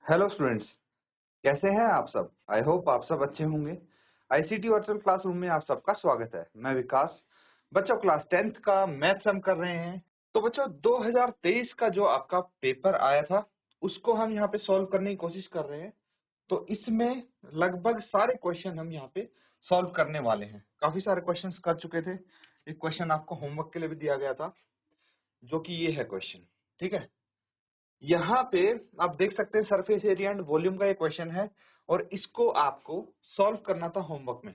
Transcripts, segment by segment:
Hello students, कैसे हैं आप सब। आई होप आप सब अच्छे होंगे। आईसीटी वर्चुअल क्लासरूम में आप सबका स्वागत है। मैं विकास। बच्चों, क्लास 10th का मैथ्स हम कर रहे हैं। तो बच्चों, 2023 का जो आपका पेपर आया था उसको हम यहाँ पे सॉल्व करने की कोशिश कर रहे हैं। तो इसमें लगभग सारे क्वेश्चन हम यहाँ पे सॉल्व करने वाले हैं। काफी सारे क्वेश्चन कर चुके थे। एक क्वेश्चन आपको होमवर्क के लिए भी दिया गया था, जो कि ये है क्वेश्चन। ठीक है, यहाँ पे आप देख सकते हैं सरफेस एरिया एंड वॉल्यूम का ये क्वेश्चन है और इसको आपको सॉल्व करना था होमवर्क में।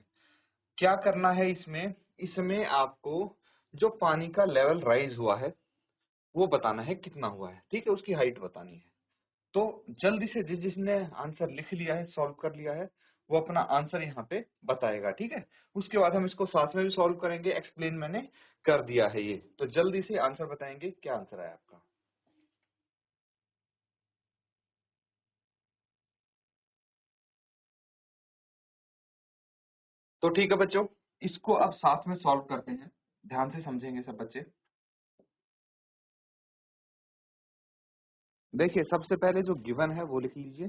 क्या करना है इसमें? इसमें आपको जो पानी का लेवल राइज हुआ है वो बताना है कितना हुआ है। ठीक है, उसकी हाइट बतानी है। तो जल्दी से जिसने आंसर लिख लिया है, सॉल्व कर लिया है, वो अपना आंसर यहाँ पे बताएगा। ठीक है, उसके बाद हम इसको साथ में भी सॉल्व करेंगे। एक्सप्लेन मैंने कर दिया है ये। तो जल्दी से आंसर बताएंगे, क्या आंसर है आपका। तो ठीक है बच्चों, इसको अब साथ में सॉल्व करते हैं। ध्यान से समझेंगे सब बच्चे। देखिए, सबसे पहले जो गिवन है वो लिख लीजिए।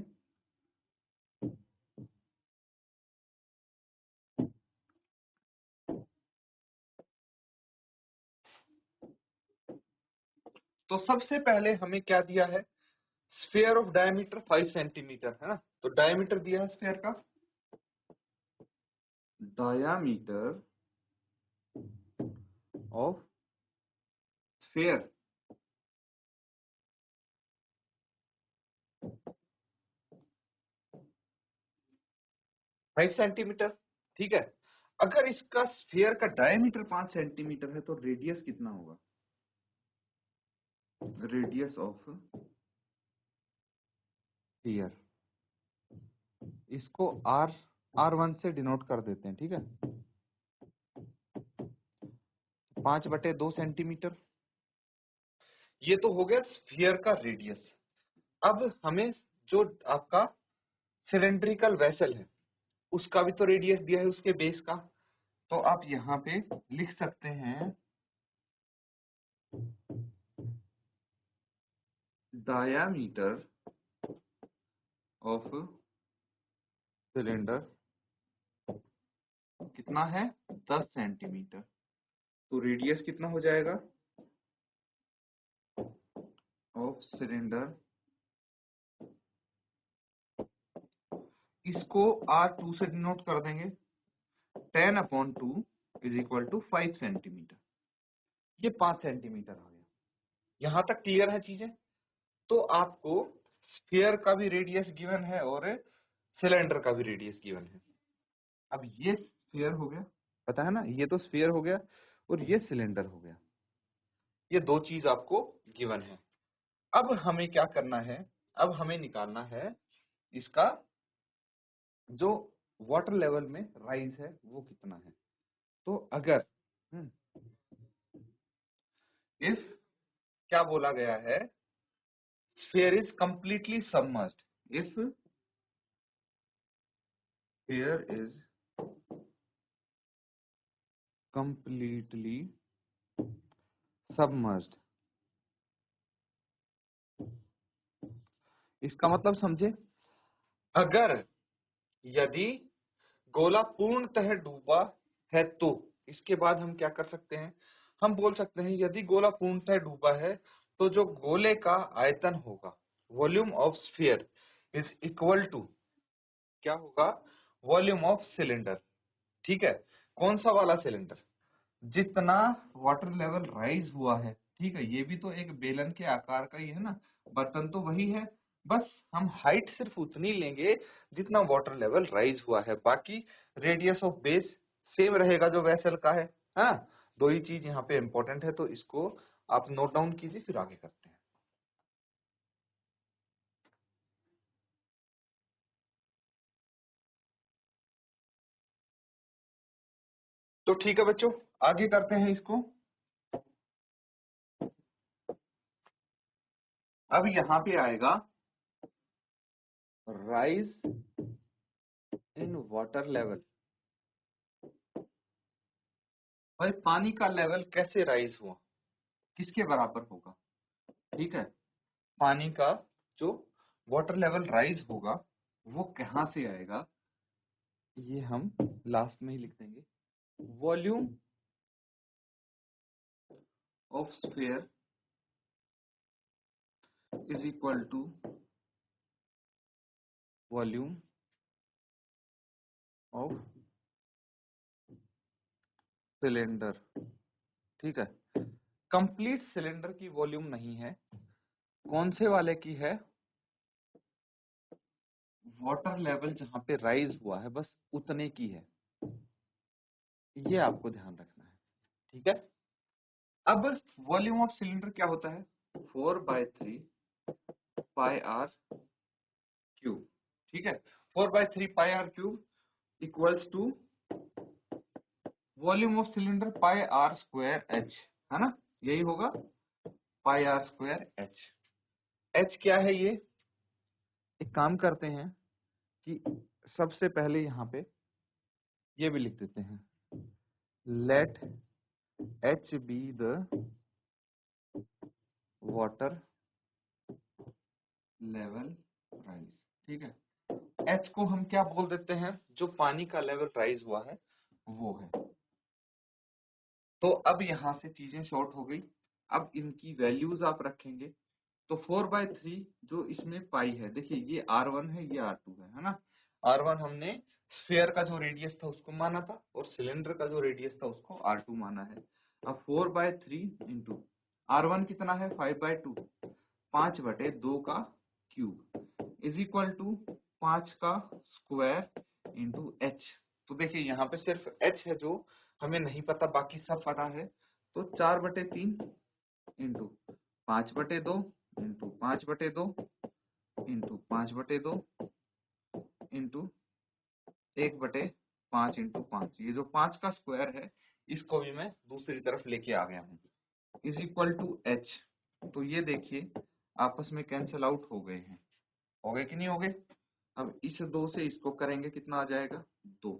तो सबसे पहले हमें क्या दिया है? स्फीयर ऑफ डायमीटर 5 सेंटीमीटर है ना। तो डायमीटर दिया है स्फीयर का। Diameter of sphere 5 centimetre. ठीक है, अगर इसका स्फीयर का डायमीटर 5 सेंटीमीटर है तो रेडियस कितना होगा? रेडियस ऑफ स्फीयर, इसको R1 से डिनोट कर देते हैं। ठीक है, 5/2 सेंटीमीटर। ये तो हो गया स्फीयर का रेडियस। अब हमें जो आपका सिलेंड्रिकल वेसल है उसका भी तो रेडियस दिया है, उसके बेस का। तो आप यहाँ पे लिख सकते हैं डायामीटर ऑफ सिलेंडर कितना है? 10 सेंटीमीटर। तो रेडियस कितना हो जाएगा ऑफ सिलेंडर? इसको R2 से डिनोट कर देंगे। 10/2 इज इक्वल टू 5 सेंटीमीटर। ये 5 सेंटीमीटर आ गया। यहां तक क्लियर है चीजें? तो आपको स्फीयर का भी रेडियस गिवन है और सिलेंडर का भी रेडियस गिवन है। अब ये स्फीयर हो गया, पता है ना, ये तो स्फीयर हो गया और ये सिलेंडर हो गया। ये दो चीज आपको गिवन है। अब हमें क्या करना है? अब हमें निकालना है इसका जो वाटर लेवल में राइज है वो कितना है। तो अगर इफ क्या बोला गया है? Sphere is completely submerged. If sphere is completely submerged, इसका मतलब समझे। अगर यदि गोला पूर्णतः डूबा है तो इसके बाद हम क्या कर सकते हैं? हम बोल सकते हैं यदि गोला पूर्णतः डूबा है तो जो गोले का आयतन होगा, volume of sphere, is equal to क्या होगा? Volume of cylinder. ठीक है, कौन सा वाला सिलेंडर? जितना वाटर लेवल राइज हुआ है। ठीक है, ये भी तो एक बेलन के आकार का ही है ना, बर्तन तो वही है। बस हम हाइट सिर्फ उतनी लेंगे जितना वाटर लेवल राइज हुआ है, बाकी रेडियस ऑफ बेस सेम रहेगा जो वेसल का है। हाँ, दो ही चीज यहाँ पे इंपॉर्टेंट है, तो इसको आप नोट डाउन कीजिए, फिर आगे करते हैं। तो ठीक है बच्चों, आगे करते हैं इसको। अब यहाँ पे आएगा राइज इन वाटर लेवल। भाई, पानी का लेवल कैसे राइज हुआ, किसके बराबर होगा? ठीक है, पानी का जो वाटर लेवल राइज होगा वो कहाँ से आएगा, ये हम लास्ट में ही लिख देंगे। Volume of sphere is equal to volume of cylinder. ठीक है, कंप्लीट सिलेंडर की वॉल्यूम नहीं है, कौन से वाले की है, वाटर लेवल जहां पे राइज हुआ है बस उतने की है, ये आपको ध्यान रखना है। ठीक है, अब वॉल्यूम ऑफ सिलेंडर क्या होता है, 4/3 पाई आर क्यूब। ठीक है, 4/3 pi R cube equals to volume of cylinder pi R square H, है ना, यही होगा pi R square H. H क्या है ये, एक काम करते हैं कि सबसे पहले यहाँ पे ये भी लिख देते हैं, let H be the water level rise. ठीक है, एच को हम क्या बोल देते हैं, जो पानी का लेवल राइज हुआ है वो है। तो अब यहां से चीजें शॉर्ट हो गई, अब इनकी वैल्यूज आप रखेंगे तो 4/3 जो इसमें पाई है, देखिए ये R1 है, ये R2 है ना। R1 हमने स्फीयर का जो रेडियस था उसको माना था और सिलेंडर का जो रेडियस था उसको R2 माना है। अब 4/3 इंटू R1 कितना है 5/2, 5/2 का क्यूब इज इक्वल टू 5 का स्क्वायर इंटू एच। तो देखिए यहाँ पे सिर्फ एच है जो हमें नहीं पता, बाकी सब पता है। तो 4/3 into 5/2 into 5/2 into 5/2 into 1/5 into 5, ये जो 5 का स्क्वायर है इसको भी मैं दूसरी तरफ लेके आ गया हूँ, इज इक्वल टू एच। तो ये देखिए आपस में कैंसिल आउट हो गए हैं, हो गए कि नहीं हो गए। अब इस 2 से इसको करेंगे कितना आ जाएगा 2।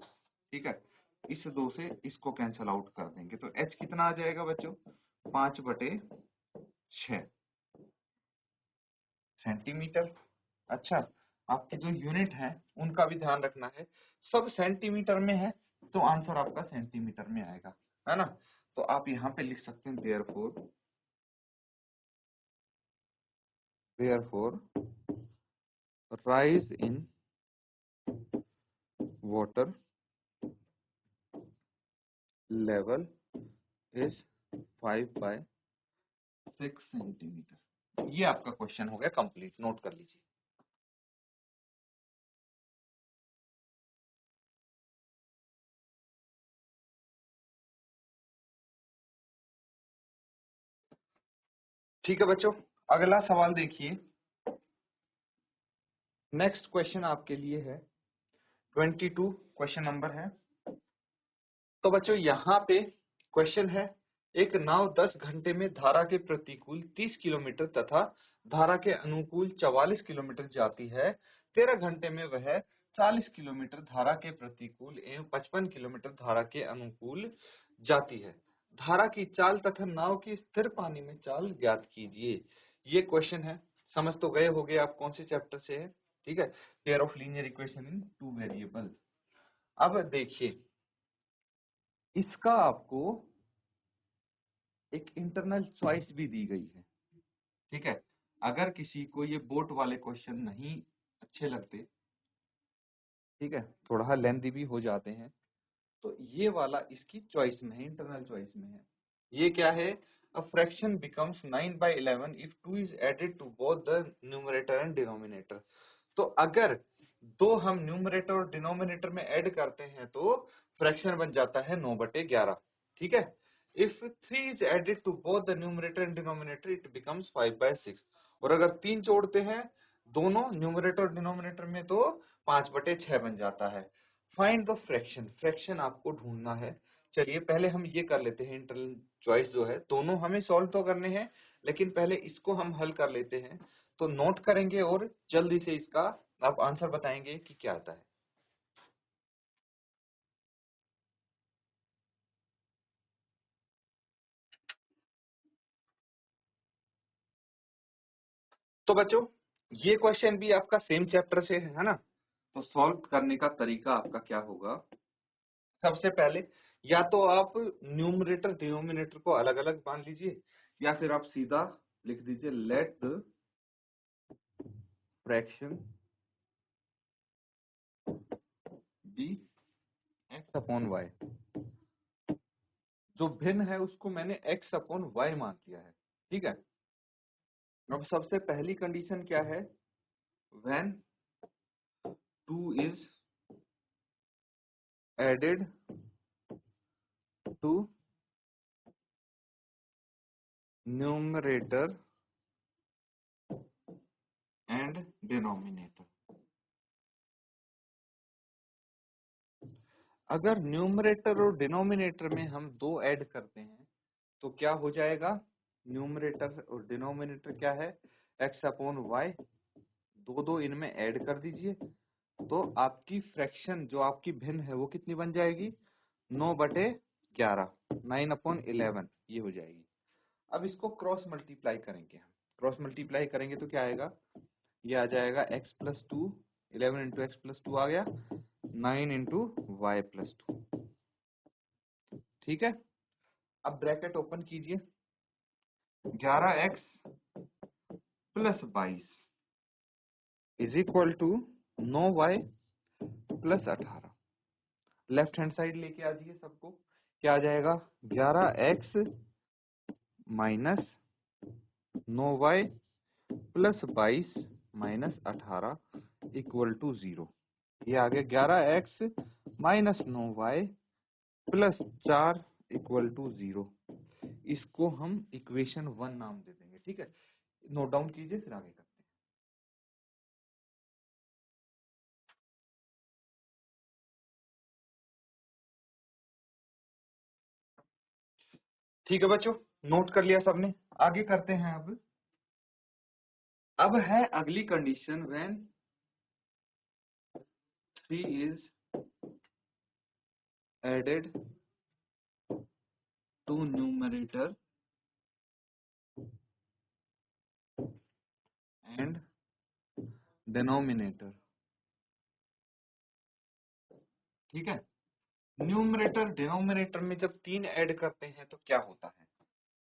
ठीक है, इस 2 से इसको कैंसिल आउट कर देंगे तो एच कितना आ जाएगा बच्चों, 5/6 सेंटीमीटर। अच्छा, आपके जो यूनिट है उनका भी ध्यान रखना है, सब सेंटीमीटर में है तो आंसर आपका सेंटीमीटर में आएगा, है ना। तो आप यहाँ पे लिख सकते हैं therefore rise in water level is 5/6 centimetre. ये आपका क्वेश्चन हो गया कंप्लीट, नोट कर लीजिए। ठीक है बच्चों, अगला सवाल देखिए, नेक्स्ट क्वेश्चन आपके लिए है 22 क्वेश्चन नंबर है। तो बच्चों यहाँ पे क्वेश्चन है, एक नाव 10 घंटे में धारा के प्रतिकूल 30 किलोमीटर तथा धारा के अनुकूल 44 किलोमीटर जाती है, 13 घंटे में वह 40 किलोमीटर धारा के प्रतिकूल एवं 55 किलोमीटर धारा के अनुकूल जाती है। धारा की चाल तथा नाव की स्थिर पानी में चाल ज्ञात कीजिए। ये क्वेश्चन है, समझ तो गए होंगे आप कौन से चैप्टर से है। ठीक है, pair of linear equation in two variable. अब देखिए, इसका आपको एक इंटरनल चॉइस भी दी गई है। ठीक है, अगर किसी को ये बोर्ड वाले क्वेश्चन नहीं अच्छे लगते, ठीक है, थोड़ा लेंथी भी हो जाते हैं, तो ये वाला इसकी चॉइस में है, इंटरनल चॉइस में है। ये क्या है, a fraction becomes 9/11 if 2 is added to both the numerator and denominator. तो अगर दो हम न्यूमरेटर और डिनोमिनेटर में ऐड करते हैं तो फ्रैक्शन बन जाता है 9/11। ठीक है, if 3 is added to both the numerator and denominator it becomes 5/6। और अगर 3 जोड़ते हैं दोनों न्यूमरेटर और डिनोमिनेटर में तो 5/6 बन जाता है। फाइंड द फ्रैक्शन, फ्रैक्शन आपको ढूंढना है। चलिए पहले हम ये कर लेते हैं, इंटरनल चॉइस जो है दोनों हमें सॉल्व तो करने हैं, लेकिन पहले इसको हम हल कर लेते हैं। तो नोट करेंगे और जल्दी से इसका आप आंसर बताएंगे कि क्या आता है। तो बच्चों ये क्वेश्चन भी आपका सेम चैप्टर से है ना। तो सॉल्व करने का तरीका आपका क्या होगा, सबसे पहले या तो आप न्यूमरेटर डिनोमिनेटर को अलग अलग मान लीजिए, या फिर आप सीधा लिख दीजिए let the fraction be X upon Y. जो भिन्न है उसको मैंने एक्स अपॉन वाई मान लिया है, ठीक है। अब सबसे पहली कंडीशन क्या है, when 2 is added to numerator and denominator. अगर न्यूमरेटर और डिनोमिनेटर में हम दो ऐड करते हैं तो क्या हो जाएगा, न्यूमरेटर और डिनोमिनेटर क्या है, एक्स अपॉन वाई, दो दो इनमें ऐड कर दीजिए, तो आपकी फ्रैक्शन जो आपकी भिन्न है वो कितनी बन जाएगी, 9/11, 9/11 ये हो जाएगी। अब इसको क्रॉस मल्टीप्लाई करेंगे हम, क्रॉस मल्टीप्लाई करेंगे तो क्या आएगा, ये आ जाएगा x plus 2, 11 into x plus 2 आ गया, 9 इंटू वाई प्लस 2, ठीक है। अब ब्रैकेट ओपन कीजिए, 11x plus 22 is equal to 9y plus 18। Left hand side लेके आ जाइए सबको, क्या आ जाएगा, 11x minus 9y plus 22 minus 18 equal to 0। ये आ गया 11x minus 9y plus 4 equal to 0। इसको हम इक्वेशन 1 नाम दे देंगे, ठीक है। नोट डाउन कीजिए फिर आगे करते हैं। ठीक है बच्चों, नोट कर लिया सबने, आगे करते हैं। अब है अगली condition, when 3 is added to numerator and denominator, ठीक है। न्यूमरेटर डिनोमिनेटर में जब 3 ऐड करते हैं तो क्या होता है,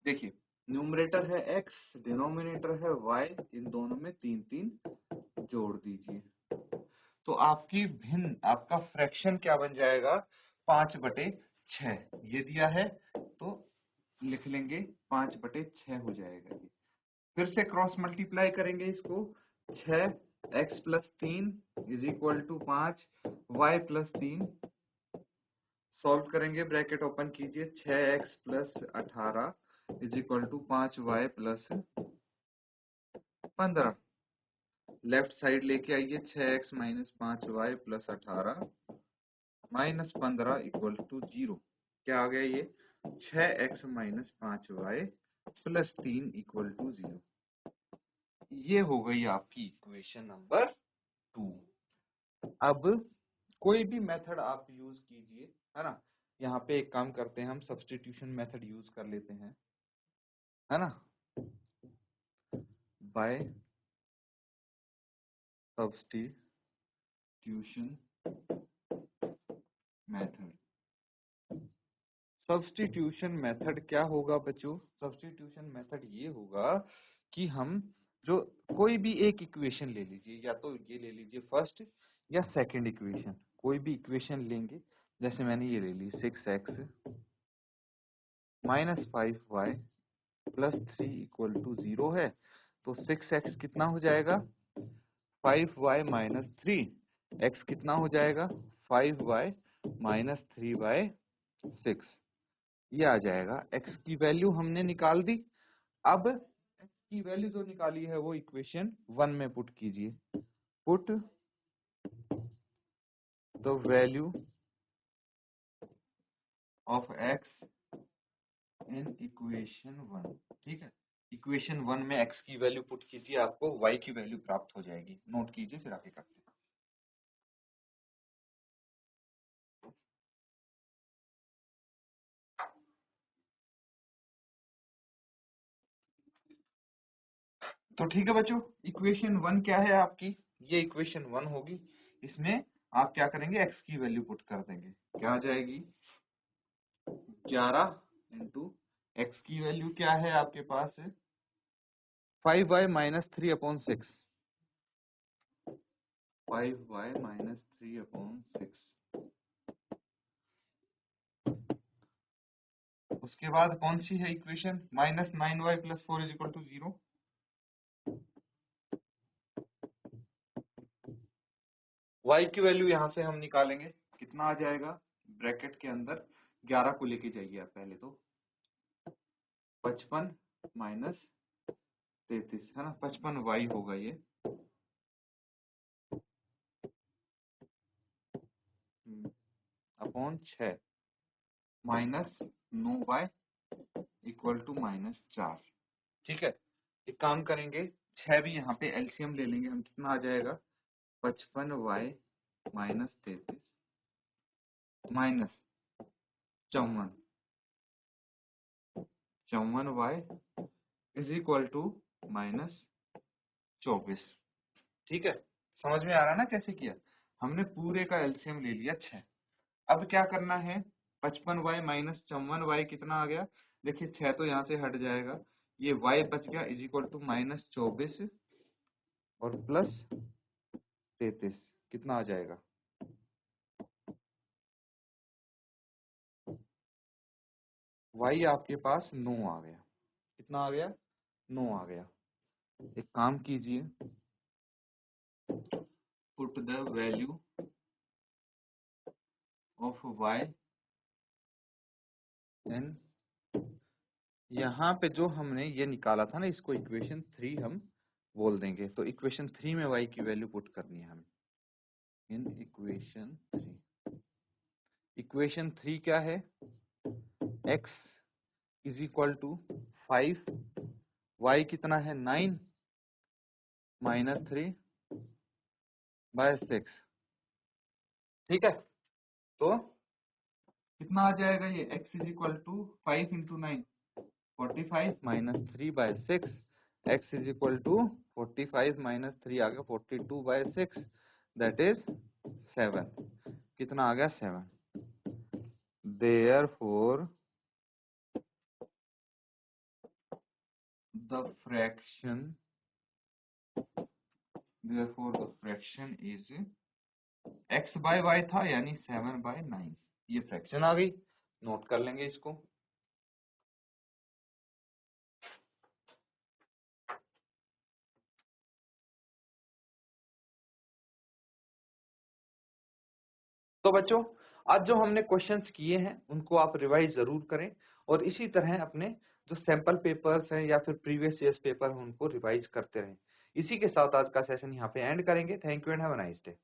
देखिए न्यूमरेटर है x, डिनोमिनेटर है y, इन दोनों में 3 जोड़ दीजिए, तो आपकी भिन्न, आपका फ्रैक्शन क्या बन जाएगा, 5/6। ये दिया है तो लिख लेंगे 5/6 हो जाएगा ये। फिर से क्रॉस मल्टीप्लाई करेंगे इसको, 6x plus 3 is equal to 5, y plus 3, solve करेंगे, ब्रैकेट ओपन कीजिए, 6x plus 18 is equal to 5y plus 15। Left side लेके आइए, 6x minus 5y plus 18 minus 15 equal to 0। क्या आ गया ये, 6x minus 5y plus 3 equal to 0। ये हो गई आपकी इक्वेशन नंबर 2। अब कोई भी मेथड आप यूज कीजिए, है ना। यहाँ पे एक काम करते हैं, हम सब्स्टिट्यूशन मेथड यूज कर लेते हैं, है ना, by substitution method. Substitution method क्या होगा बच्चों, सब्स्टिट्यूशन मेथड ये होगा कि हम जो कोई भी एक इक्वेशन ले लीजिए, या तो ये ले लीजिए फर्स्ट या सेकंड इक्वेशन, कोई भी इक्वेशन लेंगे, जैसे मैंने ये ले ली 6x minus 5y plus 3 equal to 0 है, तो 6x कितना हो जाएगा, 5y माइनस 3, x कितना हो जाएगा, 5y माइनस 3/6, ये आ जाएगा। x की वैल्यू हमने निकाल दी। अब x की वैल्यू जो निकाली है वो इक्वेशन 1 में पुट कीजिए, put the value of x in equation 1, ठीक है। इक्वेशन 1 में x की वैल्यू पुट कीजिए, आपको y की वैल्यू प्राप्त हो जाएगी। नोट कीजिए फिर आगे करते हैं। तो ठीक है बच्चों, इक्वेशन 1 क्या है आपकी, ये इक्वेशन 1 होगी। इसमें आप क्या करेंगे, x की वैल्यू पुट कर देंगे। क्या आ जाएगी, 11 इंटू एक्स की वैल्यू क्या है आपके पास, 5y माइनस 3/6। 5y minus 3/6। उसके बाद कौन सी है equation, minus 9y plus 4 is equal to 0। y की वैल्यू यहां से हम निकालेंगे, कितना आ जाएगा, ब्रैकेट के अंदर 11 को लेके जाइए आप पहले तो, 55 माइनस 33 है ना, 55y होगा ये, upon 6 minus 9y equal to minus 4। ठीक है, एक काम करेंगे, 6 भी यहाँ पे एलसीएम ले लेंगे हम, कितना आ जाएगा, 55y minus 33 minus 54y is equal to minus 24। ठीक है, समझ में आ रहा ना कैसे किया, हमने पूरे का एलसीएम ले लिया 6। अब क्या करना है, 55y माइनस 54y कितना आ गया, देखिए 6 तो यहाँ से हट जाएगा, ये y बच गया इज इक्वल टू माइनस 24 और प्लस 33, कितना आ जाएगा, y आपके पास 9 आ गया, कितना आ गया, 9 आ गया। एक काम कीजिए, put the value of y in, यहाँ पे जो हमने ये निकाला था ना, इसको इक्वेशन 3 हम बोल देंगे। तो इक्वेशन 3 में y की वैल्यू पुट करनी है हमें, इन इक्वेशन 3। इक्वेशन 3 क्या है, x is equal to 5, y कितना है 9 माइनस 3/6। ठीक है, तो कितना आ जाएगा ये, x is equal to 5 into 9 45 minus 3/6, x is equal to 45 minus 3 आ गया 42/6, दैट इज 7। कितना आ गया, 7। Therefore the fraction is x by y था, यानी 7/9। ये फ्रैक्शन आ गई, नोट कर लेंगे इसको। तो बच्चों, आज जो हमने क्वेश्चंस किए हैं उनको आप रिवाइज जरूर करें, और इसी तरह अपने जो सैंपल पेपर्स हैं या फिर प्रीवियस ईयर्स पेपर हैं उनको रिवाइज करते रहें। इसी के साथ आज का सेशन यहाँ पे एंड करेंगे। Thank you and have a nice day.